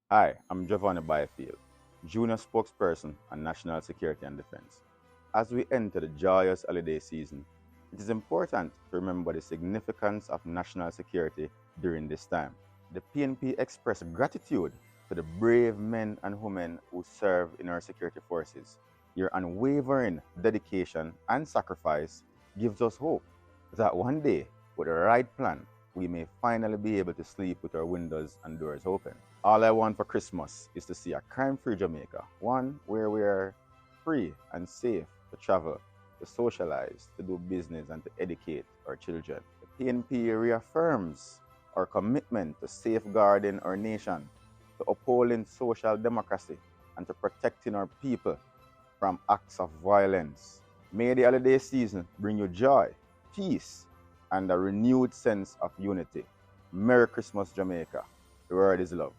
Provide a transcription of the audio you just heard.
Hi, I'm Jouvaughnie Byfield, Junior Spokesperson on National Security and Defense. As we enter the joyous holiday season, it is important to remember the significance of national security during this time. The PNP express gratitude to the brave men and women who serve in our security forces. Your unwavering dedication and sacrifice gives us hope that one day, with the right plan, we may finally be able to sleep with our windows and doors open. All I want for Christmas is to see a crime free Jamaica, one where we are free and safe to travel, to socialize, to do business, and to educate our children. The PNP reaffirms our commitment to safeguarding our nation, to upholding social democracy, and to protecting our people from acts of violence. May the holiday season bring you joy, peace, and a renewed sense of unity. Merry Christmas, Jamaica. The word is love.